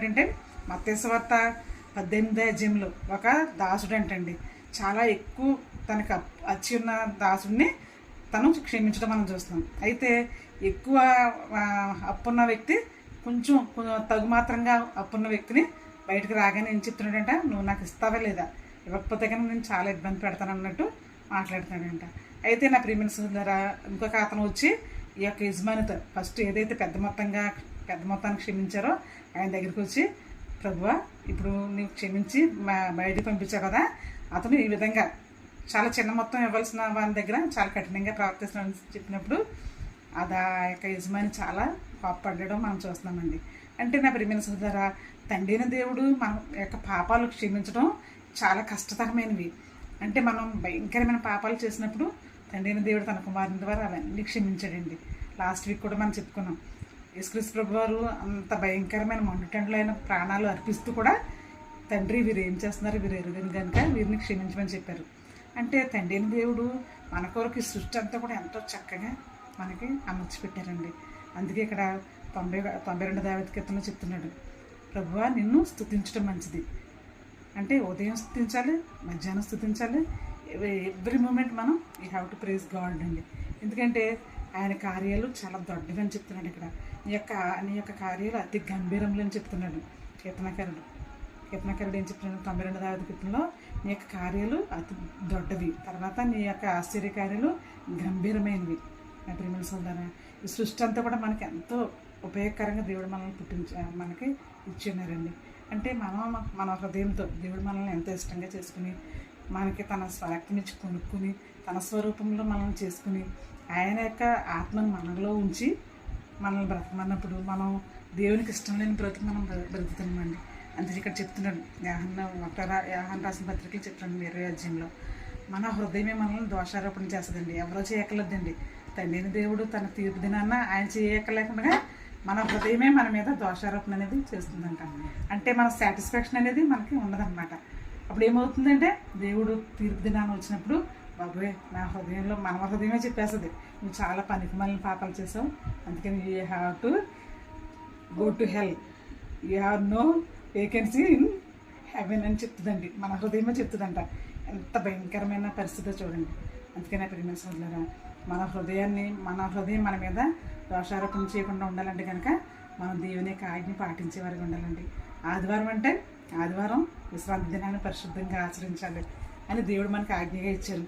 ఏంటంటే మత్తయి సువార్త 18వ అధ్యాయంలో ఒక దాసుడు అంటండి చాలా ఎక్కువ తనకు వచ్చి ఉన్న దాసుడిని తను క్షమించడం మనం చూస్తాం. అయితే ఎక్కువ అప్పున్న వ్యక్తి కొంచెం తగు మాత్రంగా అప్పున్న వ్యక్తిని బయటకు రాగానే ఏం చెప్తున్నాడంట, నువ్వు నాకు ఇస్తావా లేదా, ఇవ్వకపోతే కానీ నేను చాలా ఇబ్బంది పెడతాను అన్నట్టు మాట్లాడుతున్నాడంట. అయితే నా ప్రియమైన సోదరా, ఇంకొక అతను వచ్చి ఈ యొక్క యజమానితో ఫస్ట్ ఏదైతే పెద్ద మొత్తాన్ని క్షమించారో ఆయన దగ్గరికి వచ్చి, ప్రభువా ఇప్పుడు నీవు క్షమించి బయటికి పంపించావు కదా, అతను ఈ విధంగా చాలా చిన్న మొత్తం ఇవ్వాల్సిన వాని దగ్గర చాలా కఠినంగా ప్రవర్తిస్తున్నాడని చెప్పినప్పుడు అది ఆ యొక్క యజమాని చాలా కోప్పడడం మనం చూస్తున్నామండి. అంటే నా ప్రియమైన సోదరా, తండ్రిన దేవుడు మన యొక్క పాపాలు క్షమించడం చాలా కష్టతరమైనవి. అంటే మనం భయంకరమైన పాపాలు చేసినప్పుడు తండ్రిన దేవుడు తన కుమారుని ద్వారా అవన్నీ క్షమించాడండి. లాస్ట్ వీక్ కూడా మనం చెప్పుకున్నాం, యేసుక్రీస్తు ప్రభు వారు అంత భయంకరమైన మండుటండ్లైన ప్రాణాలు అర్పిస్తూ కూడా తండ్రి వీరు ఏం చేస్తున్నారు, వీరు ఎరుగని కనుక వీరిని క్షమించమని చెప్పారు. అంటే తండ్రిని దేవుడు మన కొరకు ఈ సృష్టి అంతా కూడా ఎంతో చక్కగా మనకి అమర్చి పెట్టారండి. అందుకే ఇక్కడ 92 దావీదు కీర్తనలో చెప్తున్నాడు, ప్రభువా నిన్ను స్తుతించడం మంచిది. అంటే ఉదయం స్తుతించాలి, మధ్యాహ్నం స్తుతించాలి, ఎవ్రీ మూమెంట్ మనం you have to praise God అండి. ఎందుకంటే ఆయన కార్యాలు చాలా దొడ్డవి అని చెప్తున్నాడు. ఇక్కడ నీ యొక్క కార్యాలు అతి గంభీరములు అని చెప్తున్నాడు కీర్తనకారుడు ఏం చెప్తున్నాడు 92 దావీదు కీర్తనలో, నీ యొక్క కార్యాలు అతి దొడ్డవి, తర్వాత నీ యొక్క ఆశ్చర్య కార్యాలు గంభీరమైనవి. నా ప్రియమైన సోదరా, ఈ సృష్టి అంతా కూడా మనకి ఎంతో ఉపయోగకరంగా దేవుడు మనల్ని మనకి ఇచ్చిన్నారండి. అంటే మన హృదయంతో దేవుడు మనల్ని ఎంతో ఇష్టంగా చేసుకుని మనకి తన స్వరక్తం ఇచ్చి కొనుక్కుని తన స్వరూపంలో మనల్ని చేసుకుని ఆయన యొక్క ఆత్మను మనలో ఉంచి మనల్ని బ్రతకమన్నప్పుడు మనం దేవునికి ఇష్టం లేని బ్రతుకు మనం బ్రతుకుతున్నామండి. అందుకే ఇక్కడ చెప్తున్నాడు యోహాను రాసిన పత్రికలు చెప్తున్నాడు 20వ అధ్యాయంలో, మన హృదయమే మనల్ని దోషారోపణ చేస్తుందండి, ఎవరో చేయక్కర్లేదండి. తండ్రిని దేవుడు తన తీర్పు దినాన్న ఆయన చేయక్కర్లేకుండా మన హృదయమే మన మీద దోషారోపణ అనేది చేస్తుందంట. అంటే మన సాటిస్ఫాక్షన్ అనేది మనకి ఉండదన్నమాట. అప్పుడు ఏమవుతుందంటే దేవుడు తీర్పు దినాన్ని వచ్చినప్పుడు, బాబోయ్ నా హృదయంలో మన హృదయమే చెప్పేస్తుంది, నువ్వు చాలా పనికిమాలిన పాపాలు చేసావు, అందుకని you have to go to hell, you have no vacancy in heaven అని చెప్తుందండి. మన హృదయమే చెప్తుందంట. ఎంత భయంకరమైన పరిస్థితి చూడండి. అందుకనే ప్రియమైన సోదరులారా, మన హృదయం మన మీద దోషారోపణ చేయకుండా ఉండాలంటే కనుక మనం దేవుని యొక్క ఆజ్ఞ పాటించేవారికి ఉండాలండి. ఆదివారం అంటే ఆదివారం విశ్రాంతి దినాన్ని పరిశుద్ధంగా ఆచరించాలి అని దేవుడు మనకు ఆజ్ఞగా ఇచ్చారు.